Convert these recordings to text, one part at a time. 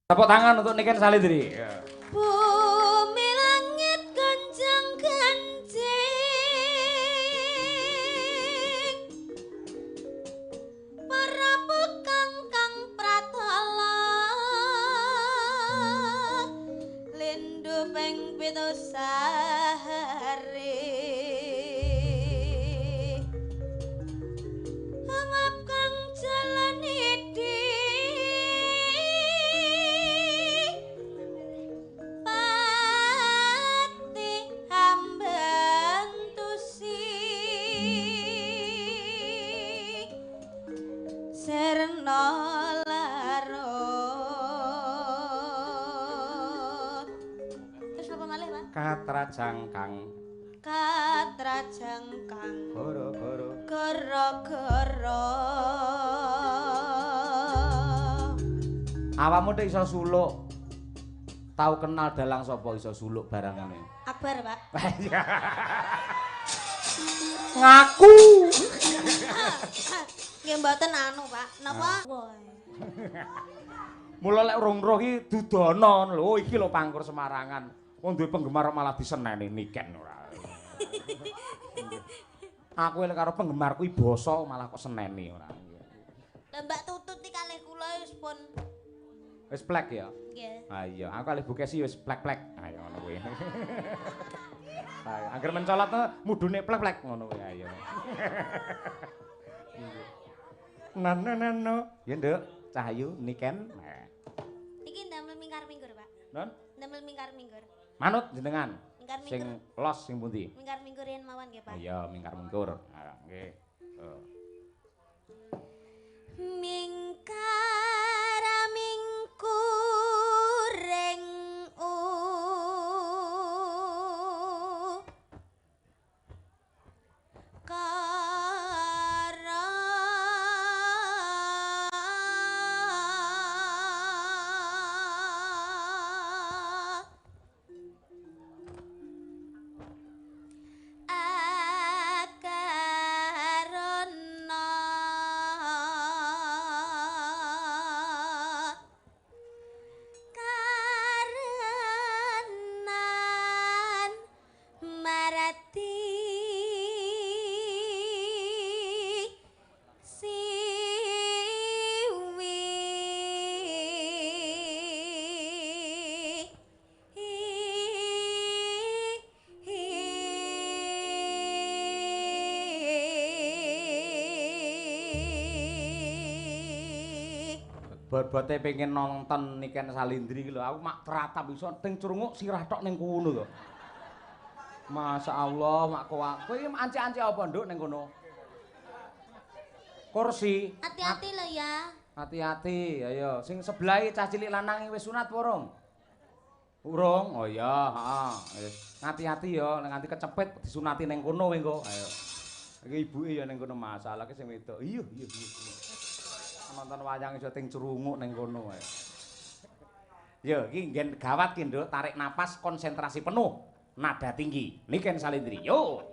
Tepuk tangan untuk Niken Salindri. Bumi langit gonjang ganjing para bekang kang pratala lindu ping pitu sahari amap kang jalan idi pati ambantusi serna larut terus apa malih Pak? Katrajangkang Katrajangkang goro-goro gara-gara awakmu nek iso suluk tau kenal dalang sapa iso suluk barangane Akbar Pak ngaku nggih mboten anu Pak napa mula lek urung roh iki dudono lho iki lho Pangkur Semarangan wong duwe penggemar malah diseneni Niken ora aku lek karo penggemarku iki basa malah kok seneni ora Lah Mbak Tutut iki kalih kula wis pun wis plek ya nggih. ah iya aku kalih Bukesi wis plek-plek ayo ngono kuwi ayo angger mencolot mudune plek-plek ngono kuwi ayo Nano ya Nduk Cahayu Niken Iki ndamel mingkar-minggur Pak non ndamel mingkar-minggur manut jenengan mingkar-minggur sing los sing pundi mingkar-minggur yen mawon nggih Pak iya mingkar-mingkur nggih mingkar-mingkuring akarana karenan marati bot-bote pengen nonton Niken Salindri iki lho aku mak teratap iso ting crunguk sirah tok ning kono lho Masya Allah mak kowe iki anci-anci apa Nduk ning kono kursi hati-hati lho ya hati-hati ayo sing sebelahe cah cilik lanang wis sunat apa urung urung oh iya heeh hati-hati ya nek nganti kecepet disunati ning kono kowe engko ayo iki ibuke ya ning kono masalah ki sing wedok iya nonton wayang iso ting crunguk ning kono ae. Yo iki nggen gawat ki Nduk, tarik napas konsentrasi penuh, nada tinggi. Niken Salindri. Yo.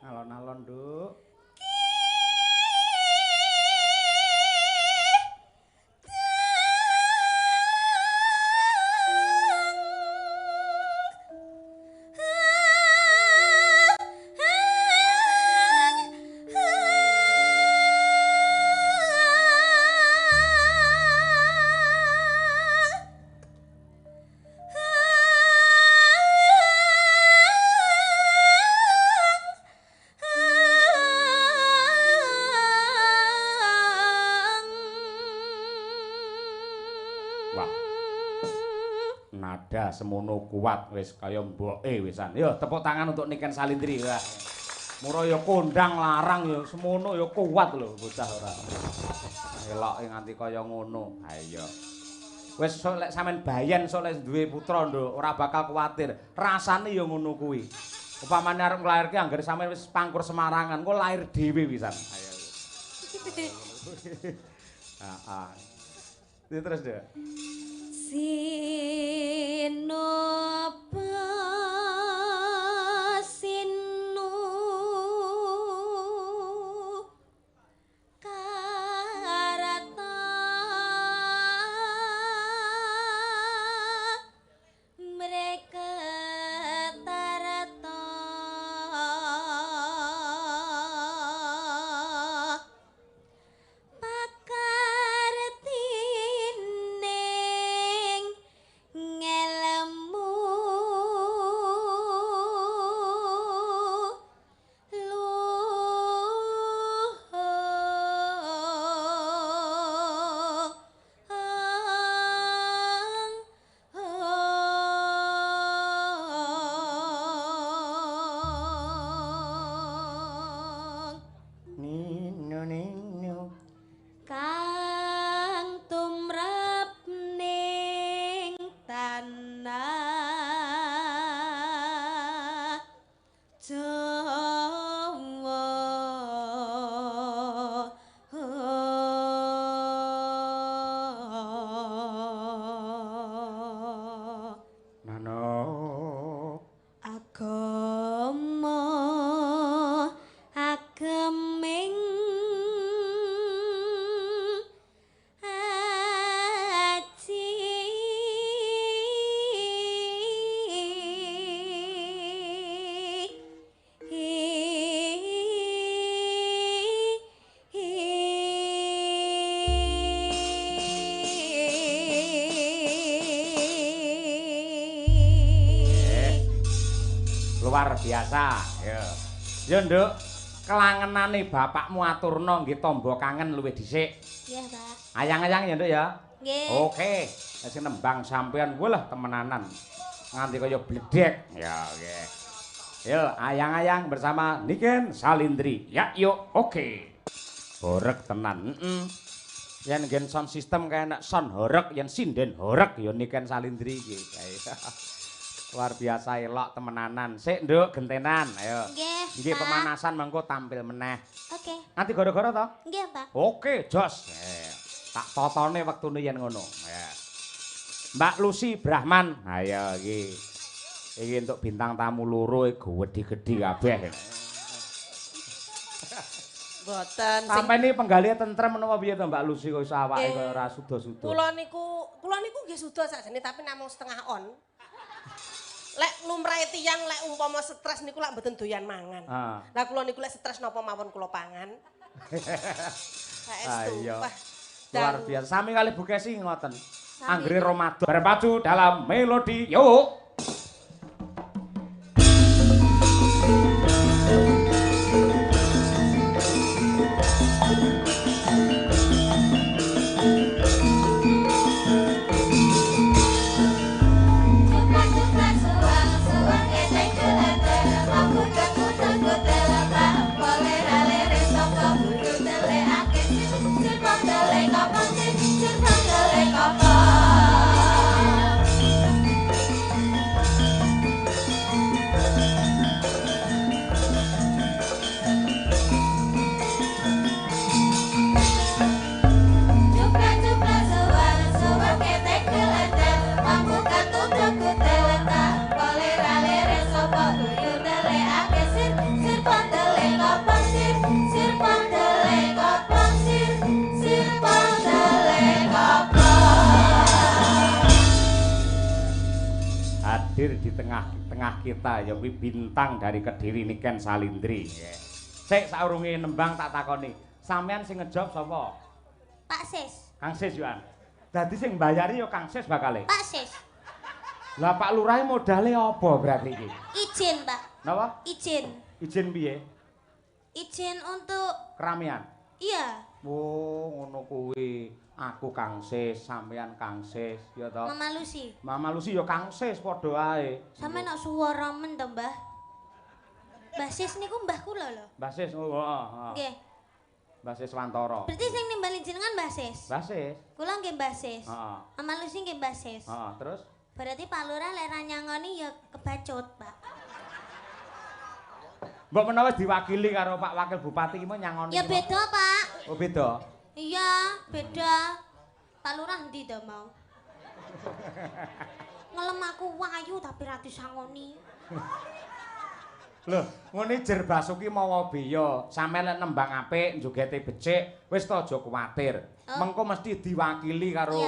Alon-alon Nduk. Wah. Nada semono kuat wis kaya mboke wisan. Yo tepuk tangan untuk Niken Salindri. Wah. Mura ya kondang larang ya semono ya kuat lho bocah ora. Eloke nganti kaya ngono. Ha iya. Wis sok lek sampean bayen sok lek duwe putra Nduk, ora bakal kuwatir. Rasane ya ngono kuwi. Upamane arep nglairke anggere sampean wis Pangkur Semarangan, kok lair dhewe wisan. Ayo. Heeh. Terus deh. Sinoba sinu karata mereka tarata pakartining ngelmu Nino nino. kang tumrap ning tanah Jawa Nano. agama ageming aji Luar biasa. Ya. Ya, Nduk. Kelangenane bapakmu aturna nggih tamba kangen luwih dhisik. Nggih, Pak. Ayang-ayang ya, Nduk ya. Nggih. Oke. Sing nembang sampean walah temenanan. Nganti kaya bledek. Ya, oke. Yo, ayang-ayang bersama Niken Salindri. Ya, yuk. Oke. Horeg tenan. Yen nggen sound system kaya nek sound horeg yen sinden horeg ya Niken Salindri iki. Luar biasa elok temenanan. Sik, Nduk, gentenan. Ayo. Nggih. Nggih Pak. pemanasan mengko tampil meneh. Oke. Nanti gara-gara to? Nggih, Pak. Oke, jos. Tak totone wektune yen ngono. Mbak Lucy Brahman. Ayo iki. Iki untuk bintang tamu loro gedhi-gedhi kabeh. Mboten. Sampai ini penggalih tentrem menapa piye to Mbak Lucy kok iso awake kaya ora suda-suda. Kula niku nggih suda sakjane tapi namung setengah on. Lek lumrahe tiyang lek umpama stres niku lak mboten doyan mangan. Lah kula niku lek stres napa mawon kula pangan. Saestu. Ayo. Wah. Luar biasa. Sami kali Bu Kesi ngoten. Anggere Ramadan berpacu dalam melodi. Yuk. Hadir di tengah-tengah kita ya kuwi bintang dari Kediri Niken Salindri. Sik saurunge nembang tak takoni, sampean sing ngejob sapa? Pak Sis. Kang Sis Yohan. Dadi sing mbayari ya Kang Sis bakale. Pak Sis. Lah Pak Lurah modale apa berarti iki? Izin, Pak. Napa? Izin. Izin piye? Izin untuk Keramian. iya, Oh, ngono kuwi. Aku Kang Sis, sampean Kang Sis, ya toh. Mama Lucy. Mama Lucy ya Kang Sis padha ae. Sampe nak suara men to, Mbah. Mbah Sis niku mbah kula lho. Mbah Sis, oh, heeh. Nggih. Mbah Sis Wantara. Berarti sing nimbali jenengan Mbah Sis. Mbah Sis. Kula nggih Mbah Sis. Heeh. Mama Lucy nggih Mbah Sis. Heeh, terus Berarti Pak Lurah lek ra nyangoni ya kebacut, Pak. mbok menawa diwakili karo Pak Wakil Bupati iki mau nyangoni. Ya beda, Pak. Oh, beda. Iya, beda. Pak Lurah ndi to mau? Ngelem aku wayu tapi ra disangoni. Lho, ngene jer Basuki mawa beya, sampeyan lek nembang apik, njogete becik, wis ta aja kuwatir. Mengko mesti diwakili karo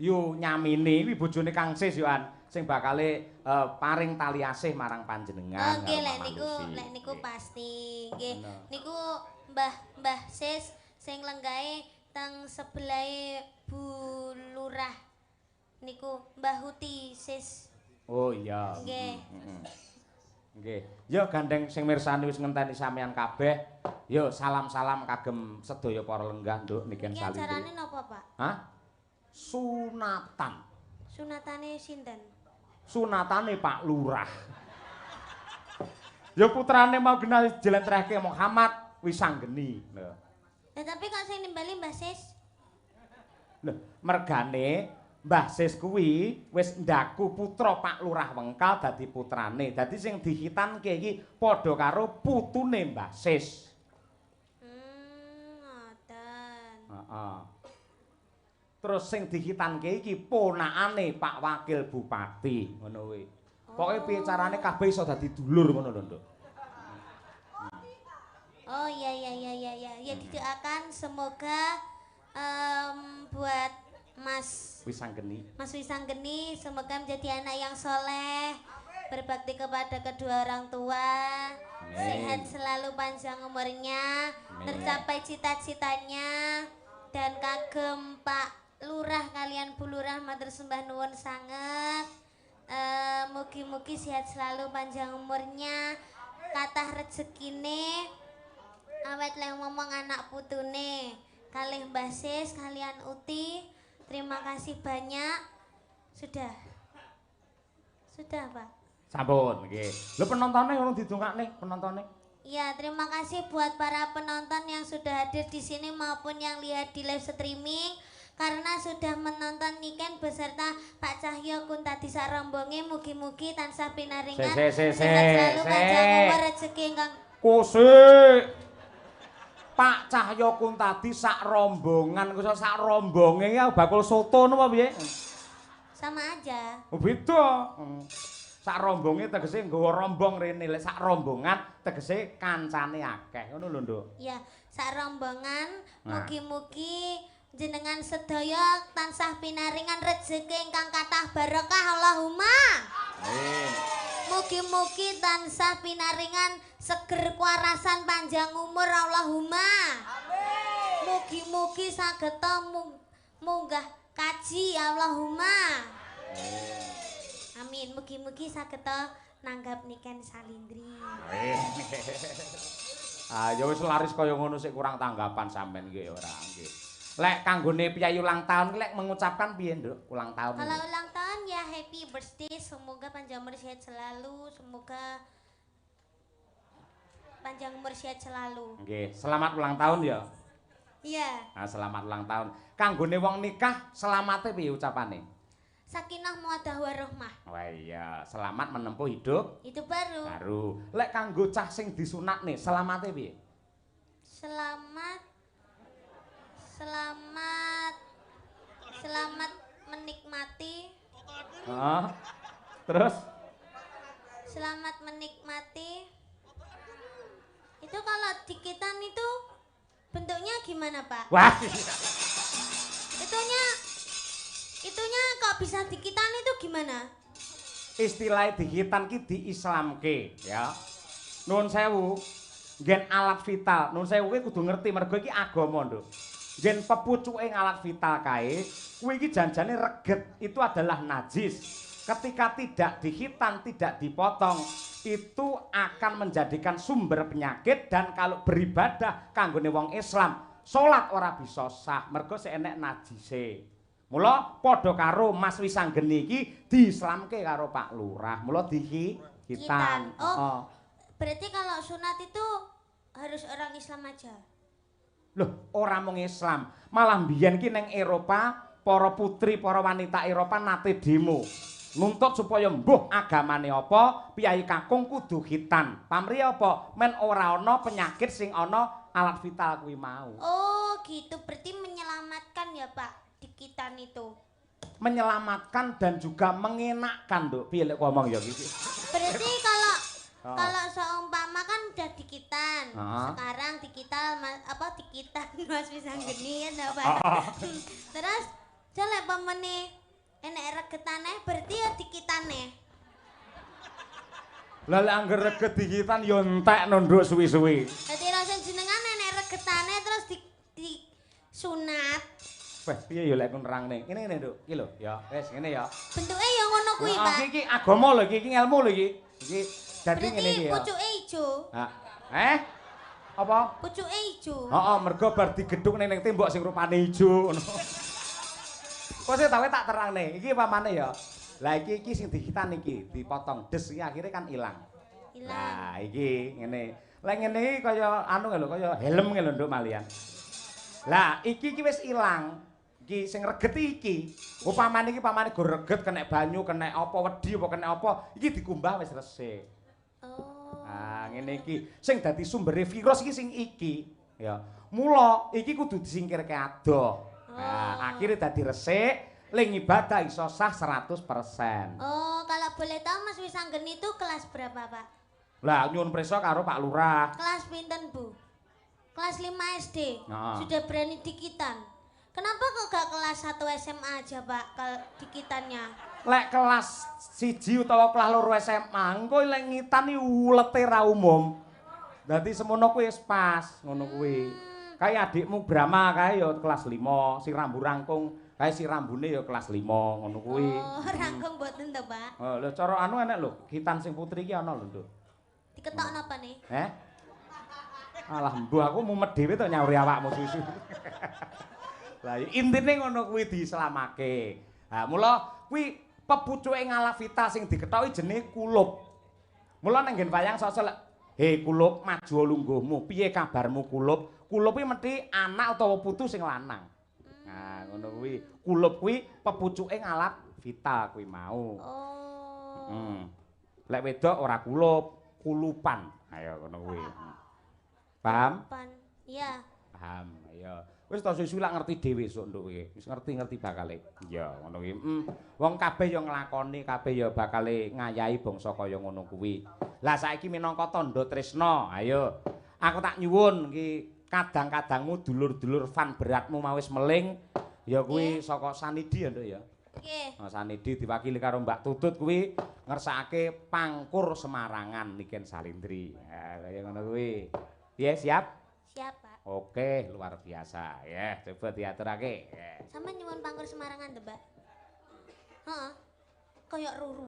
Yu Nyamini, kuwi bojone Kang Sis yo an, sing bakale paring tali asih marang panjenengan. Nggih, lek niku pasti. Nggih, niku Mbah Sis sing lenggahe teng sebelahe Bu Lurah. Niku Mbah Huti Sis. Oh iya. Nggih. Nggih. Ya gandeng sing mirsani wis ngenteni sampean kabeh. Ya salam-salam kagem sedaya para lenggah nduk niken Iki salindri. acarane napa, Pak? Hah? Sunatan. Sunatane sinten? Sunatane Pak Lurah. Ya putrane mau genal jlentrehke Muhammad Wisanggeni. Lho. Lah tapi kok sing nimbali Mbah Sis? Lho, mergane Mbah Sis kuwi wis ndaku putra Pak Lurah Wengkal dadi putrane. Dadi sing dihitanke iki padha karo putune Mbah Sis. Ngoten. Heeh. Terus sing dihitanke iki ponakane Pak Wakil Bupati, ngono kuwi. Pokoke piye carane kabeh iso dadi dulur ngono lho, Nduk. Oh iya. Ya didoakan semoga buat Mas Wisanggeni semoga menjadi anak yang soleh, berbakti kepada kedua orang tua, sehat selalu panjang umurnya, tercapai cita-citanya, dan kagem Pak Lurah kalian Bu Lurah matur sembah nuwun sanget. Mugi-mugi sehat selalu panjang umurnya, kathah rezekine, awet lek ngomong anak putune. Kalih Mbah Sis kalian Uti, terima kasih banyak. Sudah Pak. Sampun nggih. Lho penontone ngono didongakne penontone. Ya, terima kasih buat para penonton yang sudah hadir di sini maupun yang lihat di live streaming karena sudah menonton Niken beserta Pak Cahyo Kuntadi sak rombonge. Mugi-mugi tansah pinaringan sehat selalu panjang umur rezeki ingkang kusik. Pak Cahyo Kuntadi sak rombongan, kok sak rombonge iki bakul soto napa piye? sama aja. Oh beda. Sak rombonge tegese nggawa rombong rene, lek sak rombongan tegese kancane akeh. Ngono lho, Nduk. Ya, sak rombongan mugi-mugi jenengan sedaya tansah pinaringan rezeki ingkang kathah barokah Allahumma. Amin. Mugi-mugi tansah pinaringan seger kuarasan panjang umur Allahumma. Amin. Mugi-mugi sageta munggah kaji Allahumma. Amin. Mugi-mugi sageta nanggap Niken Salindri. Ah ya wis laris kaya ngono sik kurang tanggapan sampean nggih ora nggih. Lek kanggone piyayi ulang tahun lek mengucapkan piye, Nduk? Ulang tahun. Kalau ulang tahun ya happy birthday, semoga panjang umur sehat selalu, semoga panjang umur sehat selalu. Nggih, selamat ulang tahun ya. Iya. Nah, selamat ulang tahun. Kanggone wong nikah selamate piye ucapane? Sakinah mawaddah warahmah. Wah iya, selamat menempuh hidup Itu baru. baru. Lek kanggo cah sing disunatne selamate piye? Selamat menikmati. Terus? Selamat menikmati. Itu kalau dikitan itu bentuknya gimana, Pak? Wah. Itunya kok bisa dikitan itu gimana? Istilah dihitan ki diislamke ya. Nuwun sewu, nggen alat vital. Nuwun sewu kuwi kudu ngerti mergo iki agama, Nduk. Nggen pepucuke alat vital kae, kuwi iki janjane reget, itu adalah najis. Ketika tidak dihitan, tidak dipotong, itu akan menjadikan sumber penyakit dan kalau beribadah kanggone wong Islam, salat ora bisa sah mergo seenek najise. Mula padha karo Mas Wisanggeni iki diislamke karo Pak Lurah. Mula dihitan. Oh. Berarti kalau sunat itu harus orang Islam aja. Loh, ora mung Islam, malah mbiyen ki ning Eropa, para putri, para wanita Eropa nate demo. Nuntut supaya mbuh agamane apa, piyai kakung kudu hitan. Pamrih apa? Men ora ana penyakit sing ana alat vital kuwi mau. Oh, gitu. Berarti menyelamatkan ya, Pak. dikitan itu? Menyelamatkan dan juga mengenakkan, Nduk. Piye lek ngomong ya iki? Berarti kalau seumpama kan udah dikitan, Ah. sekarang dikitan dikitan Mas Wisanggeni ya Pak. Terus jelek pamane enek regetane berarti ya dikitane. Lah lek angger reget dikitan ya entekno Nduk suwi-suwi. Dadi rasa jenengan enek regetane terus di sunat. Weh, piye ya lek nerangne? Ngene Nduk. Iki lho, ya wis ngene ya. Bentuke ya ngono kuwi, Pak. Iki agama lho iki ilmu lho iki. Iki dadi ngene iki ya. Berarti pucuke ijo. Apa? Pucuke ijo. Heeh, mergo bar digedhuk ning tembok sing rupane ijo ngono. Kok sik tak terangne. Iki pamane ya. Lah iki sing dikitan iki, dipotong des iki akhirnya kan ilang. Lah iki ngene. Lah ngene iki kaya anu lho, kaya helm lho Nduk malian. Lah iki wis ilang. Iki sing reget iki. Upamane iki pamane go reget kena banyu, kena apa wedi apa kena apa, iki dikumbah wis resik. Oh. Ah, ngene iki sing dadi sumbere virus iki sing iki, ya. Mula iki kudu disingkirke adoh. Nah, akhirnya dadi resik, ling ibadah iso sah 100%. Oh, kalau boleh tahu Mas Wisanggeni itu kelas berapa, Pak? Lah nyuwun prisa karo Pak Lurah. Kelas pinten, Bu? Kelas 5 SD. Nah. Sudah berani dikitan. Kenapa kok gak kelas 1 SMA aja, Pak, dikitannya? Lek kelas 1 utawa kelas 2 SMA, engko lek ngitan iki ulete ra umum. Dadi semono kuwi wis pas, ngono kuwi. Kayak adikmu Brahma kae ya kelas 5, si rambu rangkung, kae si rambune ya kelas 5, ngono kuwi. Oh, rangkung mboten to, Pak? Oh, lho cara anu enek lho, kitan sing putri iki ana lho, Nduk. Diketok napa nih? Alah, mbuh aku mumet dhewe to nyauri awakmu susu. Lah intine ngono kuwi dislamake. Ha mula kuwi pepucuke ngalafita sing diketoki jenenge kulup. Mula ning nggen wayang sosok he kulup maju lungguhmu. Piye kabarmu kulup? Kulup kuwi mesti anak utawa putu sing lanang. Nah, ngono kuwi. Kulup kuwi pepucuke ngalafita kuwi mau. Oh. Lek wedok ora kulup, kulupan. Ayo ngono kuwi. Paham? Iya. Paham. Ayo. Wis to susu lak ngerti dhewe sok Nduk kowe. Wis ngerti bakale. Ya, ngono kuwi. Wong kabeh ya nglakoni, kabeh ya bakale ngayahi bangsa kaya ngono kuwi. Lah saiki minangka tandha tresna, ayo. Aku tak nyuwun iki kadang-kadangmu dulur-dulur fan beratmu mau wis meling, ya kuwi saka Sanidi ya Nduk ya. Nggih. Nah, Sanidi diwakili karo Mbak Tutut kuwi ngersakake pangkur Semarangan Niken Salindri. Ya, kaya ngono kuwi. Piye siap? Siap, Pak. Oke, luar biasa. Ya, coba diaturake. Sama nyuwun pangkur Semarangan to, Mbak? Heeh. Kayak ruru.